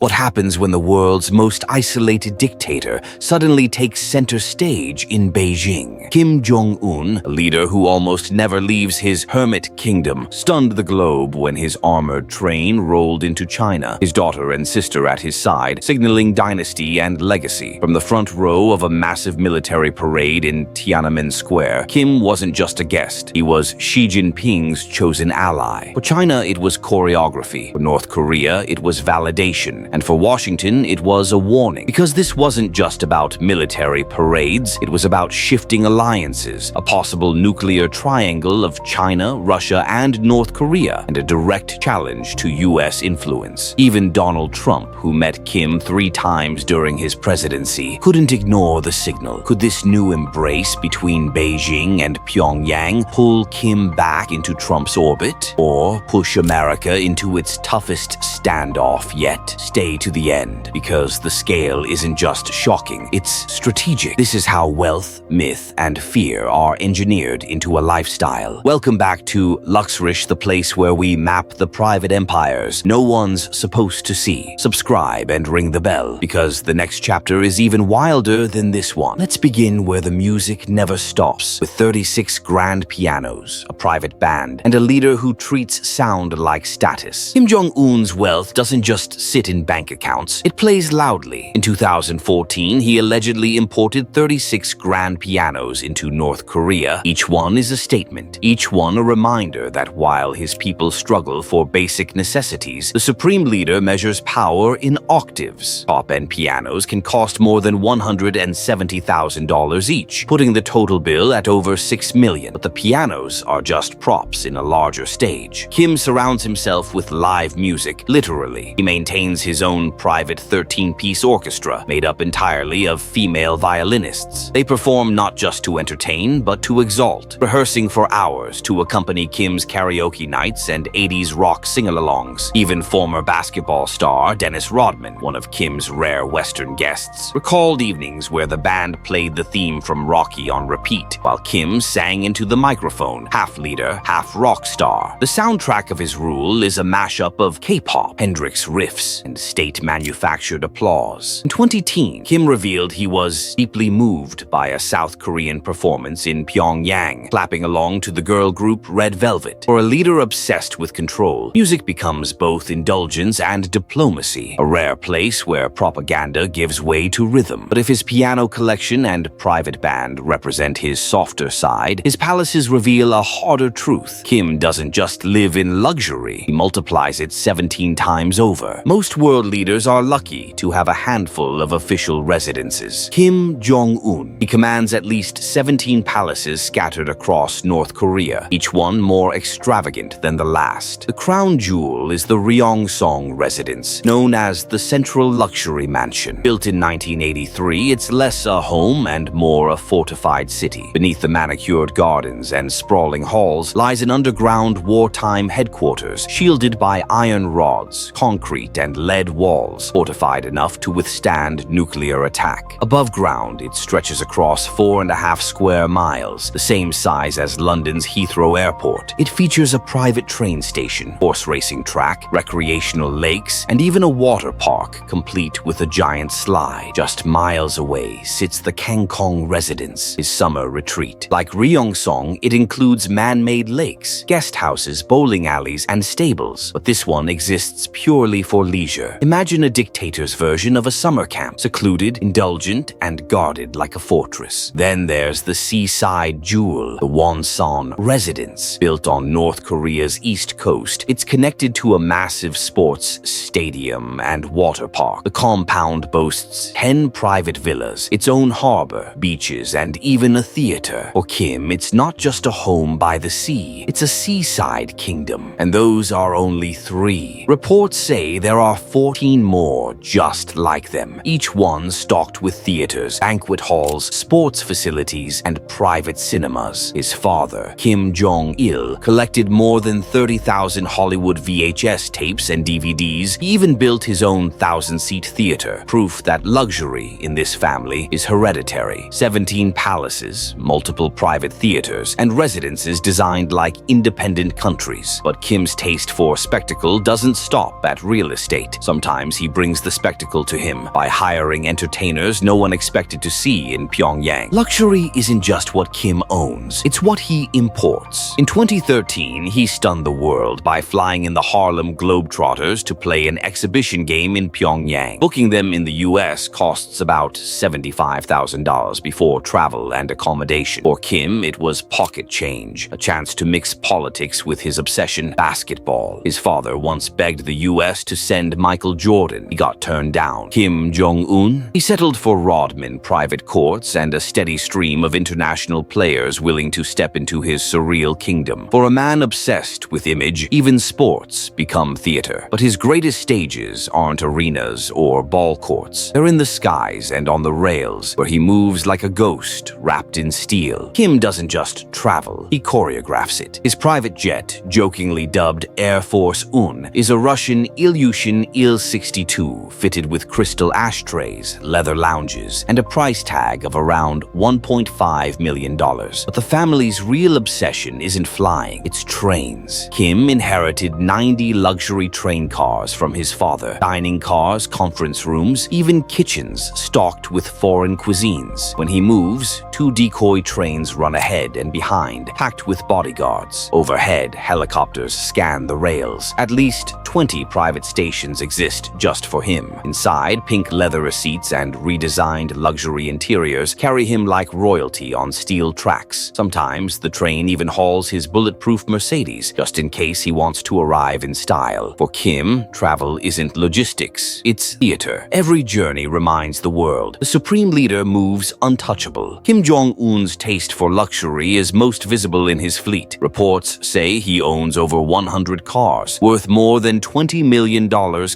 What happens when the world's most isolated dictator suddenly takes center stage in Beijing? Kim Jong-un, a leader who almost never leaves his hermit kingdom, stunned the globe when his armored train rolled into China, his daughter and sister at his side, signaling dynasty and legacy. From the front row of a massive military parade in Tiananmen Square, Kim wasn't just a guest. He was Xi Jinping's chosen ally. For China, it was choreography. For North Korea, it was validation. And for Washington, it was a warning. Because this wasn't just about military parades, it was about shifting alliances, a possible nuclear triangle of China, Russia, and North Korea, and a direct challenge to U.S. influence. Even Donald Trump, who met Kim 3 times during his presidency, couldn't ignore the signal. Could this new embrace between Beijing and Pyongyang pull Kim back into Trump's orbit, or push America into its toughest standoff yet? Stay to the end, because the scale isn't just shocking, it's strategic. This is how wealth, myth, and fear are engineered into a lifestyle. Welcome back to Luxembourg, the place where we map the private empires no one's supposed to see. Subscribe and ring the bell, because the next chapter is even wilder than this one. Let's begin where the music never stops, with 36 grand pianos, a private band, and a leader who treats sound like status. Kim Jong-un's wealth doesn't just sit in bank accounts, it plays loudly. In 2014, he allegedly imported 36 grand pianos into North Korea. Each one is a statement, each one a reminder that while his people struggle for basic necessities, the supreme leader measures power in octaves. Top-end pianos can cost more than $170,000 each, putting the total bill at over $6 million. But the pianos are just props in a larger stage. Kim surrounds himself with live music, literally. He maintains his own private 13-piece orchestra made up entirely of female violinists. They perform not just to entertain, but to exalt, rehearsing for hours to accompany Kim's karaoke nights and 80s rock sing-alongs. Even former basketball star Dennis Rodman, one of Kim's rare Western guests, recalled evenings where the band played the theme from Rocky on repeat, while Kim sang into the microphone, half leader, half rock star. The soundtrack of his rule is a mashup of K-pop, Hendrix riffs, and state-manufactured applause. In 2010, Kim revealed he was deeply moved by a South Korean performance in Pyongyang, clapping along to the girl group Red Velvet. For a leader obsessed with control, music becomes both indulgence and diplomacy, a rare place where propaganda gives way to rhythm. But if his piano collection and private band represent his softer side, his palaces reveal a harder truth. Kim doesn't just live in luxury, he multiplies it 17 times over. Most world leaders are lucky to have a handful of official residences. Kim Jong-un. He commands at least 17 palaces scattered across North Korea, each one more extravagant than the last. The crown jewel is the Ryongseong residence, known as the Central Luxury Mansion. Built in 1983, it's less a home and more a fortified city. Beneath the manicured gardens and sprawling halls lies an underground wartime headquarters, shielded by iron rods, concrete, and lead walls, fortified enough to withstand nuclear attack. Above ground, it stretches across 4.5 square miles, the same size as London's Heathrow Airport. It features a private train station, horse racing track, recreational lakes, and even a water park, complete with a giant slide. Just miles away sits the Kangkong residence, his summer retreat. Like Ryongseong, it includes man-made lakes, guest houses, bowling alleys, and stables, but this one exists purely for leisure. Imagine a dictator's version of a summer camp, secluded, indulgent, and guarded like a fortress. Then there's the seaside jewel, the Wonsan residence. Built on North Korea's east coast, it's connected to a massive sports stadium and water park. The compound boasts 10 private villas, its own harbor, beaches, and even a theater. For Kim, it's not just a home by the sea, it's a seaside kingdom, and those are only 3. Reports say there are 14 more just like them, each one stocked with theaters, banquet halls, sports facilities, and private cinemas. His father, Kim Jong-il, collected more than 30,000 Hollywood VHS tapes and DVDs. He even built his own 1,000-seat theater, proof that luxury in this family is hereditary. 17 palaces, multiple private theaters, and residences designed like independent countries. But Kim's taste for spectacle doesn't stop at real estate. Sometimes he brings the spectacle to him by hiring entertainers no one expected to see in Pyongyang. Luxury isn't just what Kim owns, it's what he imports. In 2013, he stunned the world by flying in the Harlem Globetrotters to play an exhibition game in Pyongyang. Booking them in the US costs about $75,000 before travel and accommodation. For Kim, it was pocket change, a chance to mix politics with his obsession, basketball. His father once begged the US to send Michael Jordan. He got turned down. Kim Jong-un? He settled for Rodman private courts and a steady stream of international players willing to step into his surreal kingdom. For a man obsessed with image, even sports become theater. But his greatest stages aren't arenas or ball courts. They're in the skies and on the rails, where he moves like a ghost wrapped in steel. Kim doesn't just travel, he choreographs it. His private jet, jokingly dubbed Air Force Un, is a Russian Ilyushin Il-62 fitted with crystal ashtrays, leather lounges, and a price tag of around $1.5 million. But the family's real obsession isn't flying, it's trains. Kim inherited 90 luxury train cars from his father. Dining cars, conference rooms, even kitchens stocked with foreign cuisines. When he moves, 2 decoy trains run ahead and behind, packed with bodyguards. Overhead, helicopters scan the rails. At least 20 private stations exist just for him. Inside, pink leather seats and redesigned luxury interiors carry him like royalty on steel tracks. Sometimes the train even hauls his bulletproof Mercedes, just in case he wants to arrive in style. For Kim, travel isn't logistics, it's theater. Every journey reminds the world the supreme leader moves untouchable. Kim Jong-un's taste for luxury is most visible in his fleet. Reports say he owns over 100 cars, worth more than $20 million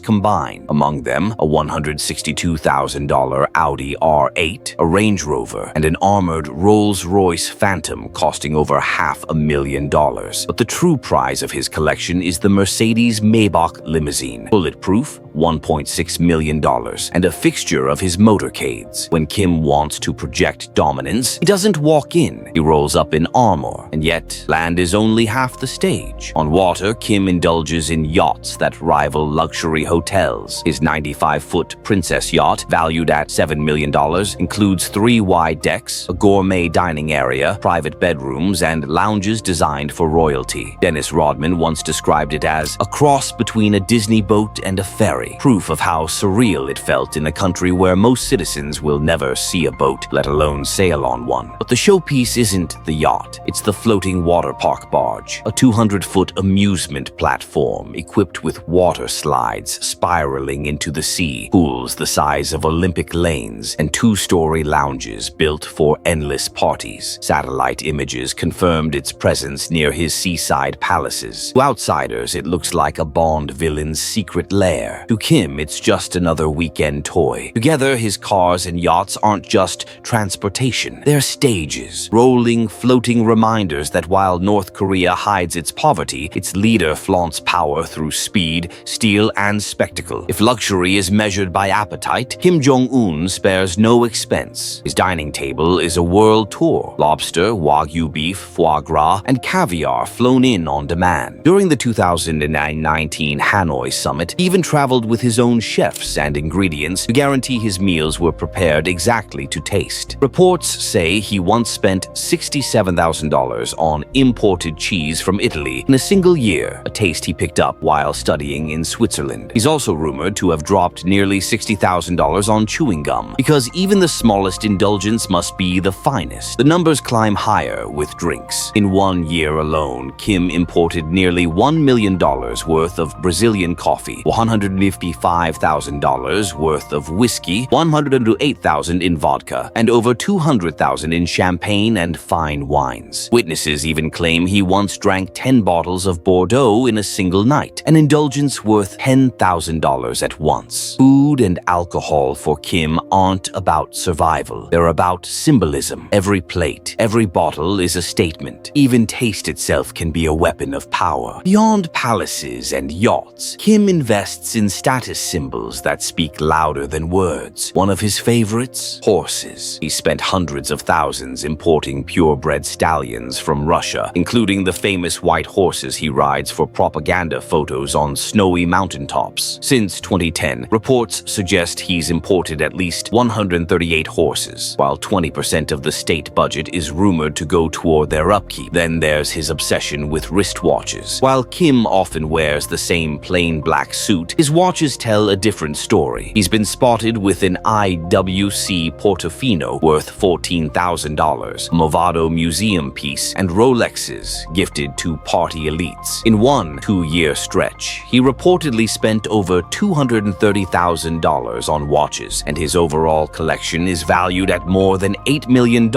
combined. Among them, a $162,000 Audi R8, a Range Rover, and an armored Rolls-Royce Phantom costing over $500,000. But the true prize of his collection is the Mercedes Maybach limousine, bulletproof, $1.6 million, and a fixture of his motorcades. When Kim wants to project dominance, he doesn't walk in, he rolls up in armor. And yet, land is only half the stage. On water, Kim indulges in yachts that rival luxury hotels. His 95-foot Princess yacht, valued at $7 million, includes 3 wide decks, a gourmet dining area, private bedrooms, and lounges designed for royalty. Dennis Rodman once described it as a cross between a Disney boat and a ferry, proof of how surreal it felt in a country where most citizens will never see a boat, let alone sail on one. But the showpiece isn't the yacht, it's the floating water park barge, a 200-foot amusement platform equipped with water slides spiraling into the sea, pools the size of Olympic lanes, and 2-story lounges built for endless parties. Satellite images confirmed its presence near his seaside palaces. To outsiders, it looks like a Bond villain's secret lair. To Kim, it's just another weekend toy. Together, his cars and yachts aren't just transportation. They're stages, rolling, floating reminders that while North Korea hides its poverty, its leader flaunts power through speed, steel, and spectacle. If luxury is measured by appetite, Kim Jong-un spares no expense. His dining table is a world tour. Lobster, Wagyu beef, foie gras, and caviar flown in on demand. During the 2019 Hanoi summit, he even traveled with his own chefs and ingredients to guarantee his meals were prepared exactly to taste. Reports say he once spent $67,000 on imported cheese from Italy in a single year, a taste he picked up while studying in Switzerland. He's also rumored to have dropped nearly $60,000 on chewing gum, because even the smallest indulgence must be the finest. The numbers climb higher with drinks. In 1 year alone, Kim imported nearly $1 million worth of Brazilian coffee, $155,000 worth of whiskey, $108,000 in vodka, and over $200,000 in champagne and fine wines. Witnesses even claim he once drank 10 bottles of Bordeaux in a single night, an indulgence worth $10,000 at once. Food and alcohol for Kim aren't about survival. They're about symbolism. Every plate, every bottle is a statement. Even taste itself can be a weapon of power. Beyond palaces and yachts, Kim invests in status symbols that speak louder than words. One of his favorites? Horses. He spent hundreds of thousands importing purebred stallions from Russia, including the famous white horses he rides for propaganda photos horses on snowy mountaintops. Since 2010, reports suggest he's imported at least 138 horses, while 20% of the state budget is rumored to go toward their upkeep. Then there's his obsession with wristwatches. While Kim often wears the same plain black suit, his watches tell a different story. He's been spotted with an IWC Portofino worth $14,000, a Movado museum piece, and Rolexes gifted to party elites. In one 2-year stretch, he reportedly spent over $230,000 on watches, and his overall collection is valued at more than $8 million.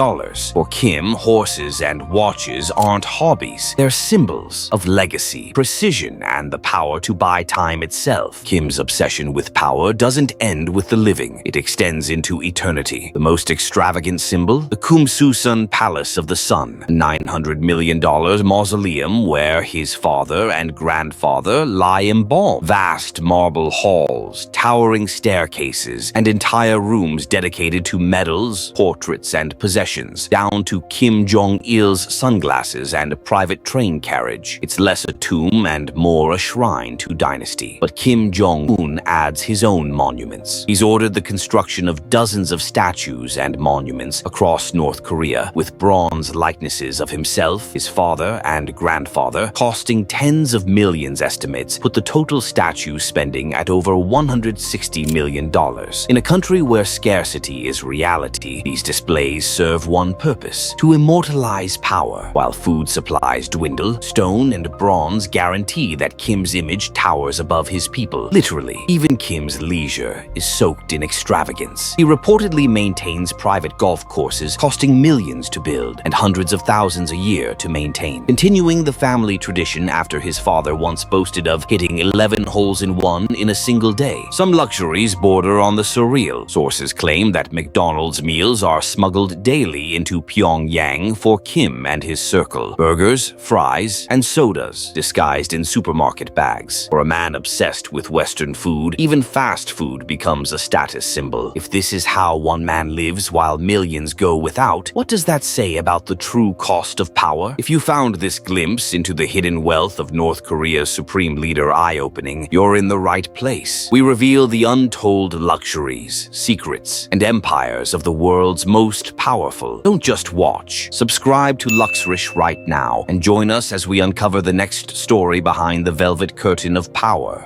For Kim, horses and watches aren't hobbies. They're symbols of legacy, precision, and the power to buy time itself. Kim's obsession with power doesn't end with the living. It extends into eternity. The most extravagant symbol? The Kumsusun Palace of the Sun, a $900 million mausoleum where his father and grandfather lie embalmed. Vast marble halls, towering staircases, and entire rooms dedicated to medals, portraits, and possessions, down to Kim Jong-il's sunglasses and a private train carriage. It's less a tomb and more a shrine to dynasty. But Kim Jong-un adds his own monuments. He's ordered the construction of dozens of statues and monuments across North Korea, with bronze likenesses of himself, his father, and grandfather, costing tens of millions. Estimates put the total statue spending at over $160 million. In a country where scarcity is reality, these displays serve one purpose: to immortalize power. While food supplies dwindle, stone and bronze guarantee that Kim's image towers above his people. Literally, even Kim's leisure is soaked in extravagance. He reportedly maintains private golf courses costing millions to build and hundreds of thousands a year to maintain, continuing the family tradition after his father once boasted of hitting 11 holes in one in a single day. Some luxuries border on the surreal. Sources claim that McDonald's meals are smuggled daily into Pyongyang for Kim and his circle. Burgers, fries, and sodas disguised in supermarket bags. For a man obsessed with Western food, even fast food becomes a status symbol. If this is how one man lives while millions go without, what does that say about the true cost of power? If you found this glimpse into the hidden wealth of North Korea's supreme leader eye-opening, you're in the right place. We reveal the untold luxuries, secrets, and empires of the world's most powerful. Don't just watch. Subscribe to Luxrish right now and join us as we uncover the next story behind the velvet curtain of power.